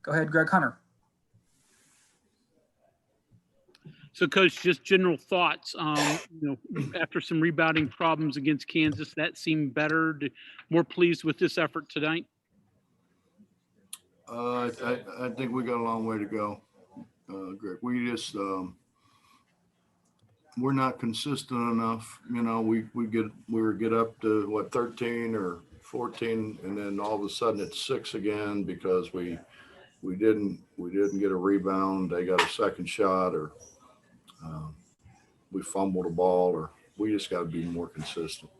Go ahead, Greg Hunter. So, Coach, just general thoughts. After some rebounding problems against Kansas, that seemed better. More pleased with this effort tonight? I think we got a long way to go, Greg. We just we're not consistent enough. We get up to 13 or 14, and then all of a sudden it's 6 again because we didn't get a rebound. They got a second shot, or we fumbled a ball, or we just got to be more consistent.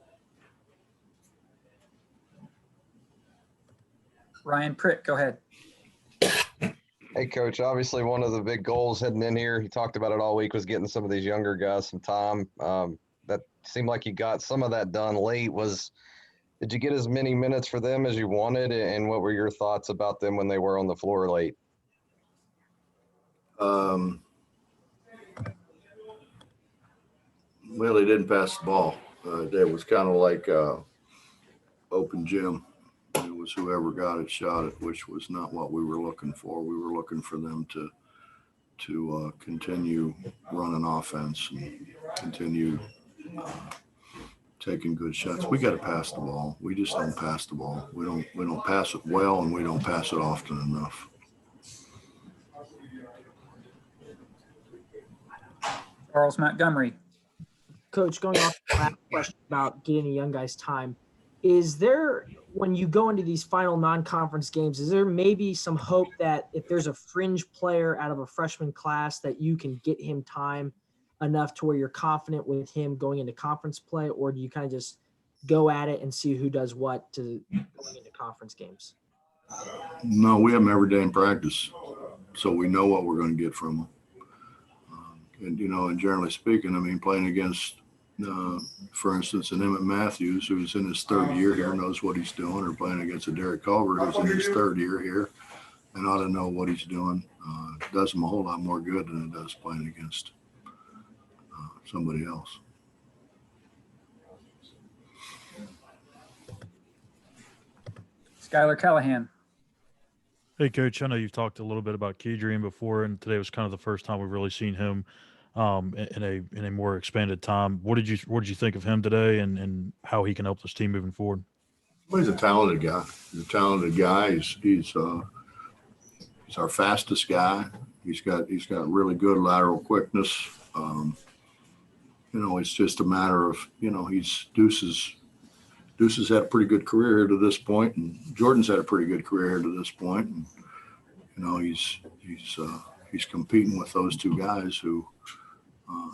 Ryan Pritt, go ahead. Hey, Coach, obviously one of the big goals heading in here, he talked about it all week, was getting some of these younger guys some time. That seemed like you got some of that done late. Did you get as many minutes for them as you wanted, and what were your thoughts about them when they were on the floor late? Well, they didn't pass the ball. It was kind of like open gym. It was whoever got it shot it, which was not what we were looking for. We were looking for them to continue running offense and continue taking good shots. We got to pass the ball. We just don't pass the ball. We don't pass it well, and we don't pass it often enough. Charles Montgomery. Coach, going off the last question about getting the young guys time, is there, when you go into these final non-conference games, is there maybe some hope that if there's a fringe player out of a freshman class that you can get him time enough to where you're confident with him going into conference play, or do you kind of just go at it and see who does what to going into conference games? No, we have them every day in practice, so we know what we're going to get from them. And generally speaking, playing against, for instance, an Emmett Matthews, who's in his third year here, knows what he's doing, or playing against a Derek Culver, who's in his third year here and ought to know what he's doing. It does him a whole lot more good than it does playing against somebody else. Skylar Callahan. Hey, Coach, I know you've talked a little bit about Kedrian before, and today was kind of the first time we've really seen him in a more expanded time. What did you think of him today, and how he can help this team moving forward? Well, he's a talented guy. He's our fastest guy. He's got really good lateral quickness. It's just a matter of, Deuce's had a pretty good career here to this point, and Jordan's had a pretty good career here to this point. And, he's competing with those two guys who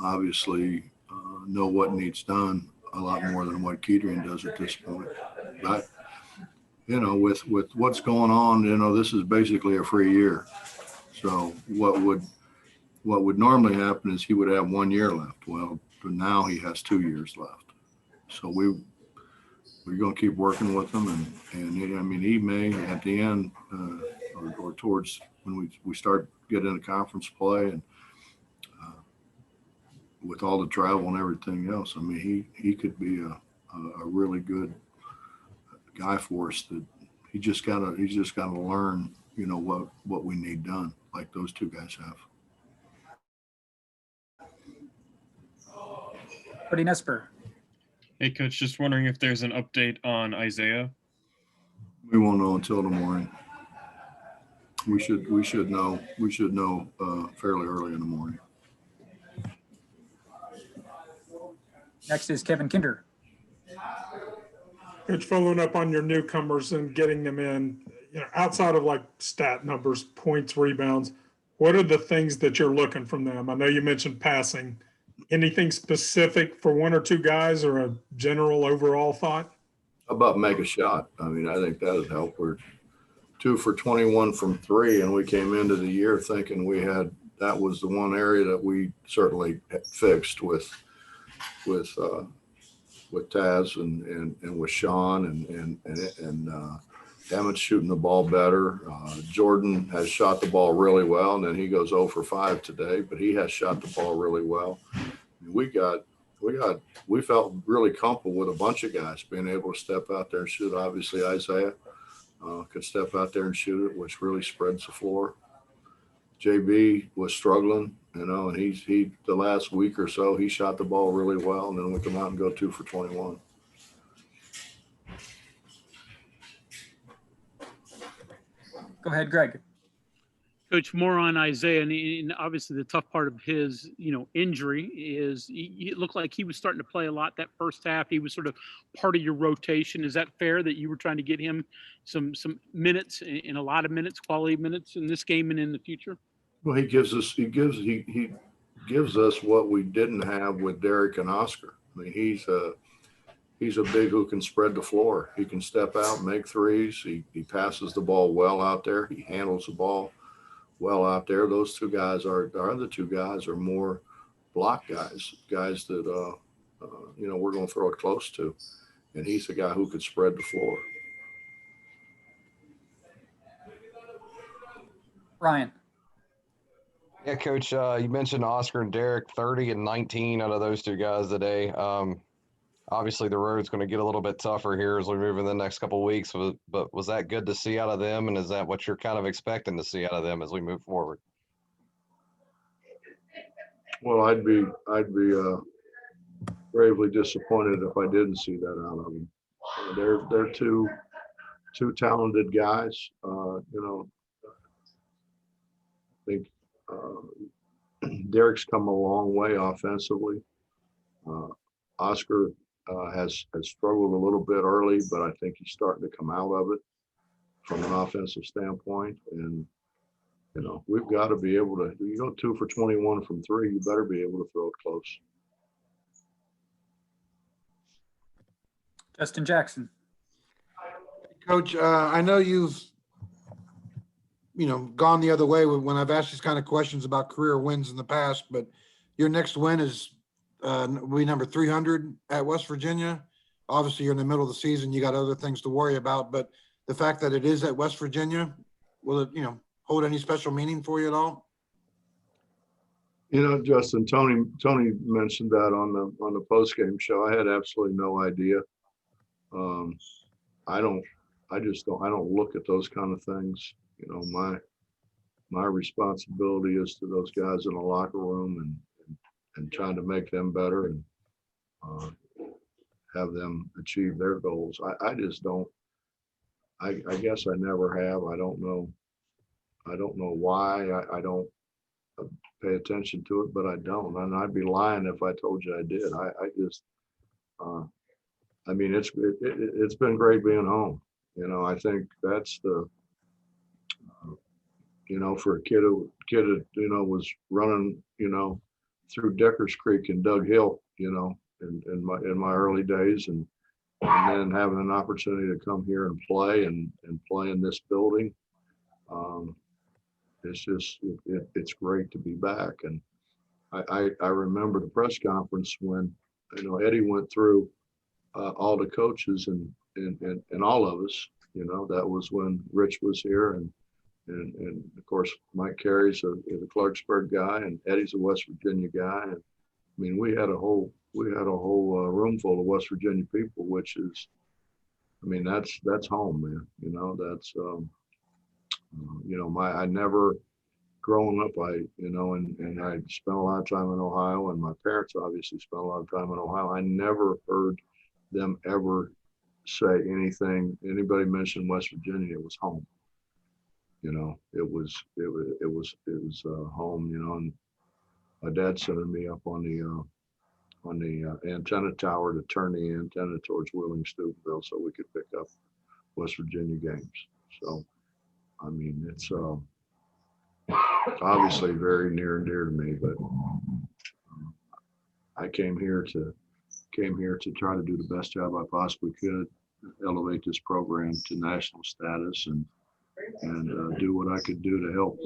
obviously know what needs done a lot more than what Kedrian does at this point. But, with what's going on, this is basically a free year. So what would normally happen is he would have 1 year left. Well, but now he has 2 years left. So we're going to keep working with him, and he may at the end or towards when we start getting into conference play, and with all the travel and everything else, he could be a really good guy for us. That he's just got to learn, what we need done, like those two guys have. Cody Nesper. Hey, Coach, just wondering if there's an update on Isaiah. We won't know until the morning. We should know fairly early in the morning. Next is Kevin Kinder. Coach, following up on your newcomers and getting them in, outside of like stat numbers, points, rebounds, what are the things that you're looking from them? I know you mentioned passing. Anything specific for one or two guys, or a general overall thought? How about make a shot? I think that would help. We're 2 for 21 from 3, and we came into the year thinking that was the one area that we certainly fixed with Taz and with Sean and Emmett's shooting the ball better. Jordan has shot the ball really well, and then he goes 0 for 5 today, but he has shot the ball really well. We felt really comfortable with a bunch of guys being able to step out there and shoot. Obviously Isaiah, could step out there and shoot it, which really spreads the floor. JB was struggling, and he the last week or so, he shot the ball really well, and then we come out and go 2 for 21. Go ahead, Greg. Coach, more on Isaiah, and obviously the tough part of his, injury is it looked like he was starting to play a lot that first half. He was sort of part of your rotation. Is that fair that you were trying to get him some minutes, in a lot of minutes, quality minutes in this game and in the future? Well, he gives us what we didn't have with Derek and Oscar. I mean, he's a big who can spread the floor. He can step out, make threes. He passes the ball well out there. He handles the ball well out there. Those two guys are more block guys that we're going to throw it close to, and he's a guy who could spread the floor. Ryan. Yeah, Coach, you mentioned Oscar and Derek, 30 and 19 out of those two guys today. Obviously, the road's going to get a little bit tougher here as we move in the next couple of weeks. But was that good to see out of them, and is that what you're kind of expecting to see out of them as we move forward? Well, I'd be gravely disappointed if I didn't see that out of them. They're two talented guys. I think Derek's come a long way offensively. Oscar has struggled a little bit early, but I think he's starting to come out of it from an offensive standpoint. And we've got to be able to. You go 2 for 21 from 3, you better be able to throw it close. Justin Jackson. Coach, I know you've gone the other way when I've asked these kind of questions about career wins in the past, but your next win is we number 300 at West Virginia. Obviously, you're in the middle of the season. You got other things to worry about, but the fact that it is at West Virginia, will it, hold any special meaning for you at all? Justin, Tony mentioned that on the postgame show. I had absolutely no idea. I don't look at those kind of things. My responsibility is to those guys in the locker room and trying to make them better and have them achieve their goals. I just don't. I guess I never have. I don't know why. I don't pay attention to it, but I don't. And I'd be lying if I told you I did. I just. It's been great being home. I think that's the. For a kid who was running, through Deckers Creek and Doug Hill, in my early days, and then having an opportunity to come here and play in this building. It's just it's great to be back. And I remember the press conference when Eddie went through all the coaches and all of us. That was when Rich was here, and of course Mike Carey's a Clarksburg guy, and Eddie's a West Virginia guy. And we had a whole room full of West Virginia people, which is, that's home, man. That's I never growing up, and I spent a lot of time in Ohio, and my parents obviously spent a lot of time in Ohio. I never heard them ever say anybody mentioned West Virginia. It was home. It was home. And my dad sending me up on the antenna tower to turn the antenna towards Wheeling Steubenville so we could pick up West Virginia games. So, it's obviously very near and dear to me. But I came here to try to do the best job I possibly could, elevate this program to national status, and do what I could do to help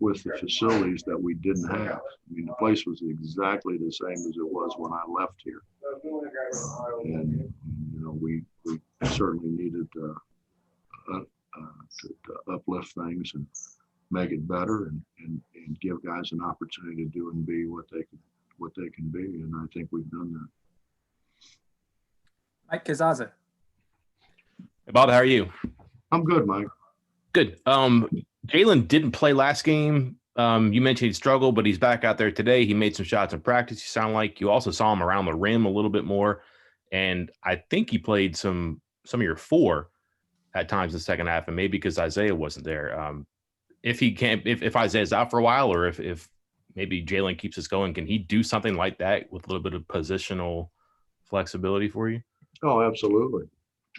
with the facilities that we didn't have. The place was exactly the same as it was when I left here, and we certainly needed to uplift things and make it better, and give guys an opportunity to do and be what they can be, and I think we've done that. Mike Kazaza. Hey, Bob, how are you? I'm good, Mike. Good. Jalen didn't play last game. You mentioned he struggled, but he's back out there today. He made some shots in practice. You sound like you also saw him around the rim a little bit more. And I think he played some of your 4 at times in the second half, and maybe because Isaiah wasn't there. If he can't, if Isaiah's out for a while, or if maybe Jalen keeps us going, can he do something like that with a little bit of positional flexibility for you? Oh, absolutely.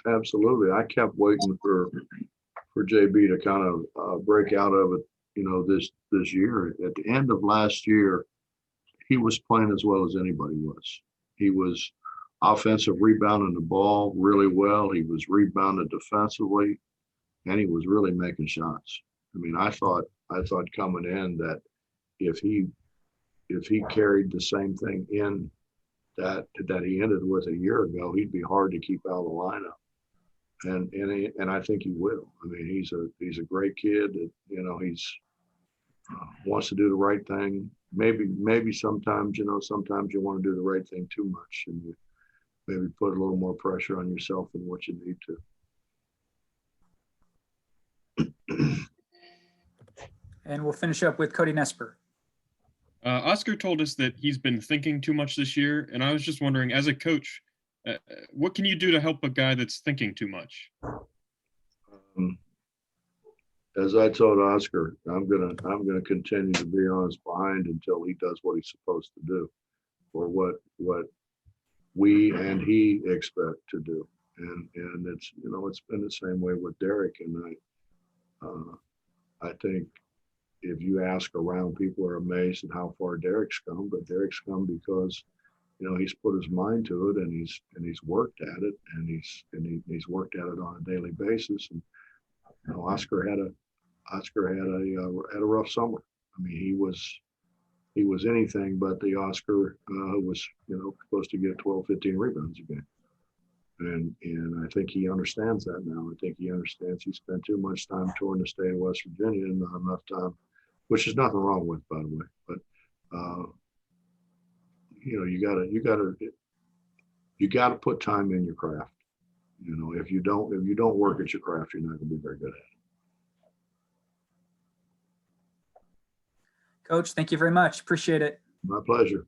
Absolutely. I kept waiting for JB to kind of break out of it, this year. At the end of last year, he was playing as well as anybody was. He was offensive rebounding the ball really well. He was rebounding defensively, and he was really making shots. I mean, I thought coming in that if he carried the same thing in that he ended with a year ago, he'd be hard to keep out of the lineup. And I think he will. I mean, he's a great kid. He's wants to do the right thing. Maybe sometimes you want to do the right thing too much, and you maybe put a little more pressure on yourself than what you need to. And we'll finish up with Cody Nesper. Oscar told us that he's been thinking too much this year, and I was just wondering, as a coach, what can you do to help a guy that's thinking too much? As I told Oscar, I'm gonna continue to be on his behind until he does what he's supposed to do, or what we and he expect to do. And it's it's been the same way with Derek. And I think if you ask around, people are amazed at how far Derek's come. But Derek's come because he's put his mind to it, and he's worked at it, and he's worked at it on a daily basis. And Oscar had a rough summer. I mean, he was anything but the Oscar who was supposed to get 12, 15 rebounds a game. And I think he understands that now. I think he understands he spent too much time touring the state of West Virginia and not enough time, which is nothing wrong with, by the way. But you gotta put time in your craft. If you don't work at your craft, you're not gonna be very good at it. Coach, thank you very much. Appreciate it. My pleasure.